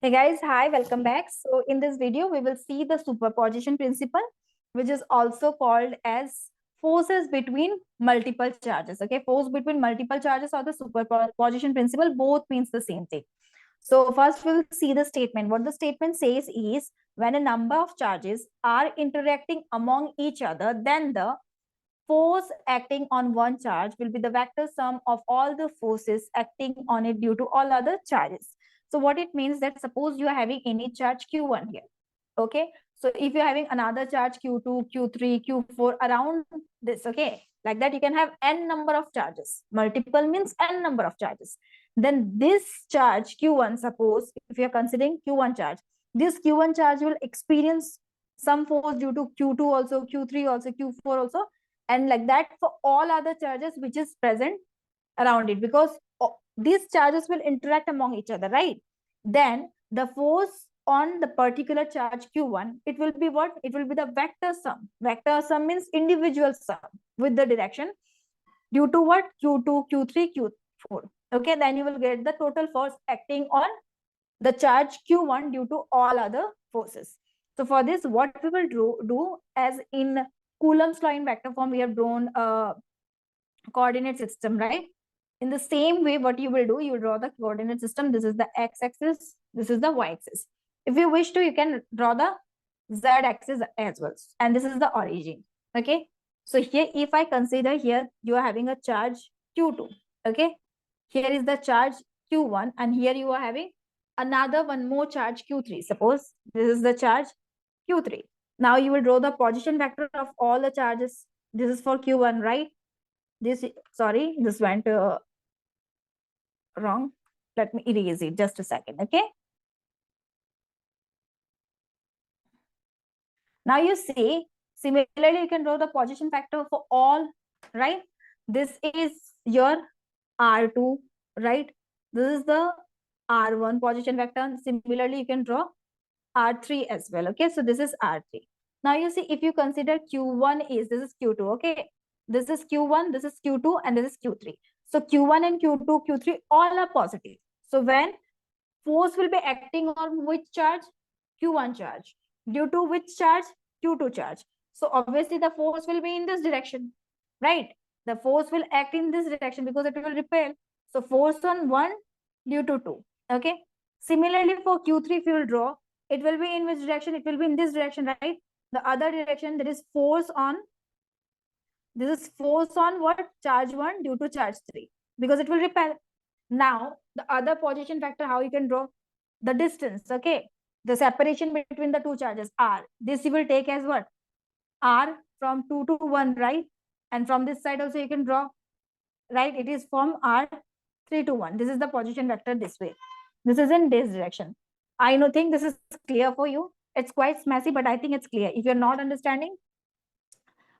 Hey guys, hi, welcome back. So in this video, we will see the superposition principle, which is also called as forces between multiple charges. Okay, force between multiple charges or the superposition principle, both means the same thing. So first we will see the statement. What the statement says is when a number of charges are interacting among each other, then the force acting on one charge will be the vector sum of all the forces acting on it due to all other charges. So what it means that suppose you are having any charge q1 here. Okay, so if you're having another charge q2, q3, q4 around this, okay, like that you can have n number of charges. Multiple means n number of charges. Then this charge q1, suppose if you're considering q1 charge, this q1 charge will experience some force due to q2 also, q3 also, q4 also, and like that for all other charges which is present around it, because these charges will interact among each other, right? Then the force on the particular charge q1, it will be what? It will be the vector sum. Vector sum means individual sum with the direction due to what? q2, q3, q4. Okay, then you will get the total force acting on the charge q1 due to all other forces. So for this, what we will do as in Coulomb's law in vector form, we have drawn a coordinate system, right? In the same way, what you will do, you will draw the coordinate system. This is the x-axis, this is the y-axis. If you wish to, you can draw the z-axis as well. And this is the origin, okay? So here, if I consider here, you are having a charge q2, okay? Here is the charge q1, and here you are having another one more charge q3. Suppose this is the charge q3. Now you will draw the position vector of all the charges. This is for q1, right? This, sorry, this went wrong. Let me erase it just a second, okay? Now you see, similarly, you can draw the position factor for all, right? This is your R2, right? This is the R1 position vector. Similarly, you can draw R3 as well, okay? So this is R3. Now you see, if you consider Q1 is, this is Q2, okay? This is Q1, this is Q2, and this is Q3. So Q1 and Q2, Q3, all are positive. So when force will be acting on which charge? Q1 charge. Due to which charge? Q2 charge. So obviously the force will be in this direction, right? The force will act in this direction because it will repel. So force on 1 due to 2, okay? Similarly for Q3, if you will draw, it will be in which direction? It will be in this direction, right? The other direction, there is force on, this is force on what? Charge 1 due to charge 3, because it will repel. Now, the other position factor, how you can draw? The distance, okay? The separation between the two charges, R. This you will take as what? R from 2 to 1, right? And from this side also you can draw, right? It is from R 3 to 1. This is the position vector this way. This is in this direction. I think this is clear for you. It's quite messy, but I think it's clear. If you're not understanding,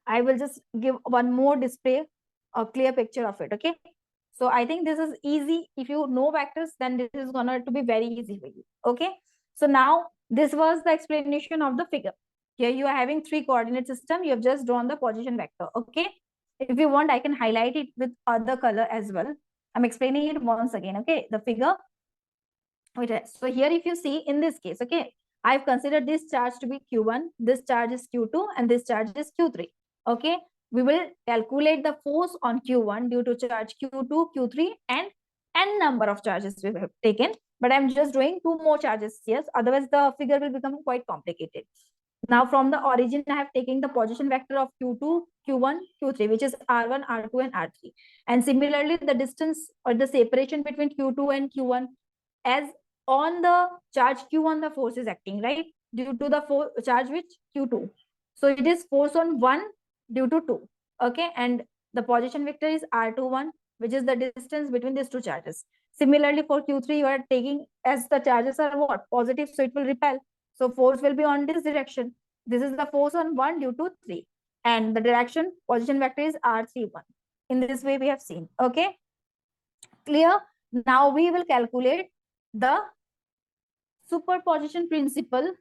I will just give one more display, a clear picture of it, okay? So I think this is easy. If you know vectors, then this is going to be very easy for you, okay? So now this was the explanation of the figure. Here you are having 3 coordinate system. You have just drawn the position vector, okay? If you want, I can highlight it with other color as well. I'm explaining it once again, okay? The figure. So here if you see in this case, okay, I've considered this charge to be Q1, this charge is Q2, and this charge is Q3, okay? We will calculate the force on Q1 due to charge Q2, Q3, and n number of charges we have taken. But I'm just doing 2 more charges here. Otherwise, the figure will become quite complicated. Now, from the origin, I have taken the position vector of Q2, Q1, Q3, which is R1, R2, and R3. And similarly, the distance or the separation between Q2 and Q1, as on the charge Q1, the force is acting, right? Due to the charge which Q2. So it is force on 1 due to 2, okay? And the position vector is R21, which is the distance between these two charges. Similarly, for Q3, you are taking as the charges are what? Positive, so it will repel. So force will be on this direction. This is the force on 1 due to 3. And the direction, position vector is R31. In this way, we have seen, okay? Clear? Now we will calculate the superposition principle.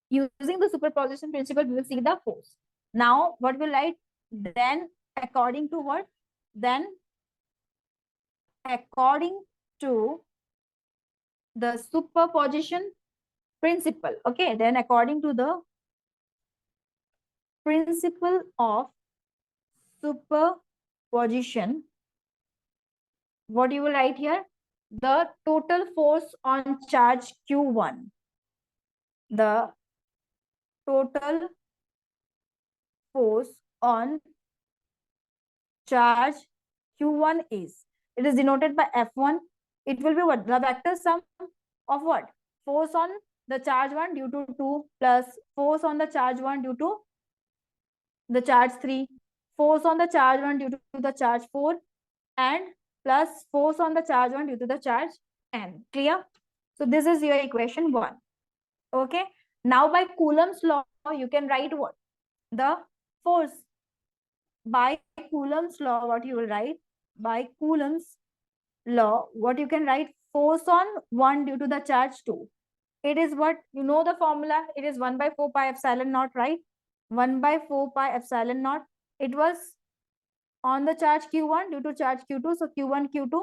Using the superposition principle, we will see the force. Now, what we'll write? Then, according to what? Then, according to the superposition principle. Okay, then according to the principle of superposition, what you will write here? The total force on charge Q1. The total force on charge Q1 is, it is denoted by F1. It will be what? The vector sum of what? Force on the charge 1 due to 2 plus force on the charge 1 due to the charge 3, force on the charge 1 due to the charge 4, and plus force on the charge 1 due to the charge n. Clear? So this is your equation 1. Okay. Now by Coulomb's law, you can write what? The force. By Coulomb's law, what you will write? By Coulomb's law, what you can write? Force on 1 due to the charge 2. It is what? You know the formula. It is 1 by 4 pi epsilon naught, right? 1 by 4 pi epsilon naught. It was on the charge Q1 due to charge Q2. So Q1, Q2.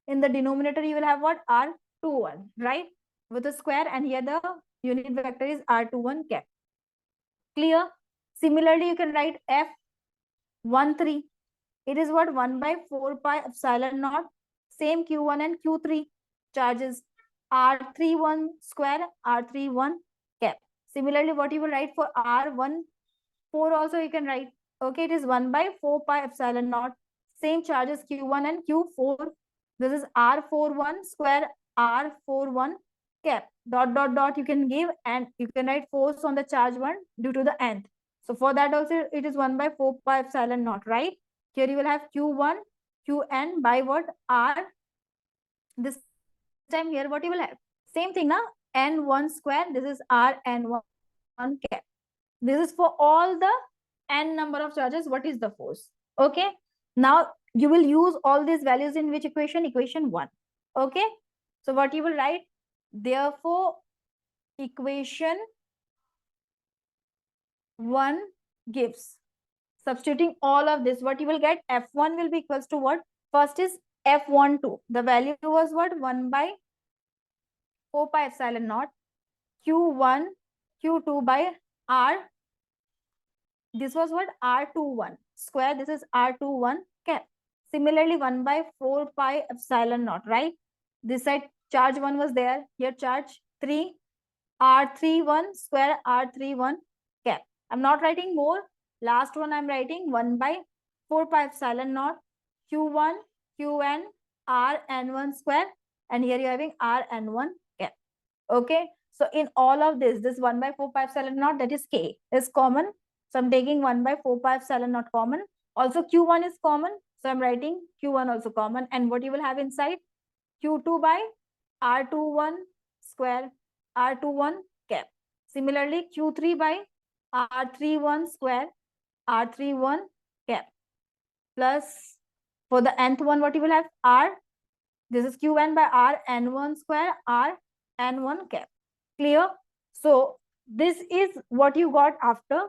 In the denominator, you will have what? R21, right? With a square, and here the unit vector is R21 cap. Clear? Similarly, you can write F13. It is what? 1 by 4 pi epsilon naught. Same Q1 and Q3 charges. R31 square, R31 cap. Similarly, what you will write for R14 also you can write. Okay, it is 1 by 4 pi epsilon naught. Same charges Q1 and Q4. This is R41 square, R41 cap. Dot, dot, dot you can give, and you can write force on the charge 1 due to the nth. So for that also it is 1 by 4 pi epsilon naught, right? Here you will have Q1, Qn by what? R. This time here what you will have? Same thing, na? N1 square. This is Rn1 cap. This is for all the n number of charges. What is the force? Okay. Now you will use all these values in which equation? Equation 1. Okay. So what you will write? Therefore, equation 1 gives. Substituting all of this, what you will get? F1 will be equals to what? First is F12. The value was what? 1 by 4 pi epsilon naught. Q1, Q2 by R. This was what? R21 square. This is R21 cap. Similarly, 1 by 4 pi epsilon naught, right? This side charge 1 was there. Here charge 3. R31 square, R31 cap. I'm not writing more. Last one I'm writing 1 by 4 pi epsilon naught. Q1, Qn, Rn1 square. And here you're having Rn1 cap. Okay. So in all of this 1 by 4 pi epsilon naught, that is K, is common. So I'm taking 1 by 4 pi epsilon naught common. Also Q1 is common. So I'm writing Q1 also common. And what you will have inside? Q2 by R21 square, R21 cap. Similarly, Q3 by R31 square, R31 cap. Plus for the nth one, what you will have? R. This is Q1 by Rn1 square, Rn1 cap. Clear? So this is what you got after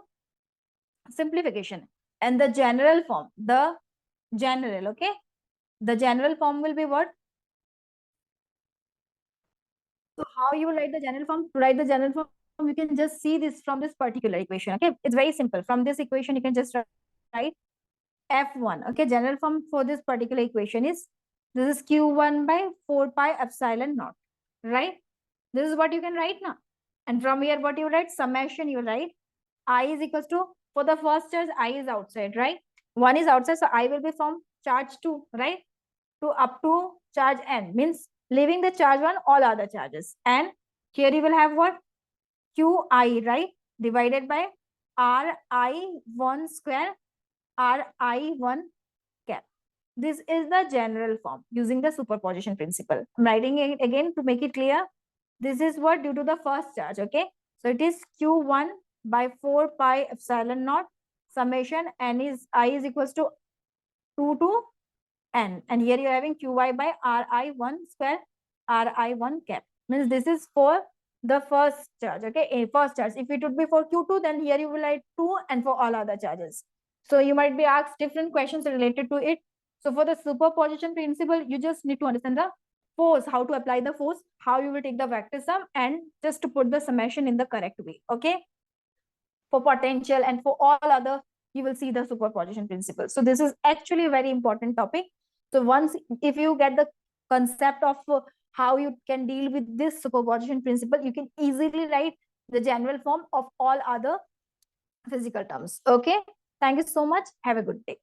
simplification. And the general form, the general, okay? The general form will be what? So how you will write the general form? To write the general form, you can just see this from this particular equation, okay? It's very simple. From this equation, you can just write F1, okay? General form for this particular equation is, this is Q1 by 4 pi epsilon naught, right? This is what you can write now. And from here, what you write? Summation, you write I is equals to, for the first charge, I is outside, right? 1 is outside, so I will be from charge 2, right? To up to charge n, means leaving the charge 1, all other charges. And here you will have what? Qi, right? Divided by Ri1 square, Ri1 cap. This is the general form using the superposition principle. I'm writing it again to make it clear. This is what? Due to the first charge, okay? So it is Q1 by 4 pi epsilon naught summation n is I is equals to 2 to n. And here you're having Qy by Ri1 square, Ri1 cap. Means this is for the first charge, okay? First charge. If it would be for Q2, then here you will write 2 and for all other charges. So you might be asked different questions related to it. So for the superposition principle, you just need to understand the force, how to apply the force, how you will take the vector sum, and just to put the summation in the correct way. Okay, for potential and for all other, you will see the superposition principle. So this is actually a very important topic. So once, if you get the concept of how you can deal with this superposition principle, you can easily write the general form of all other physical terms. Okay, thank you so much, have a good day.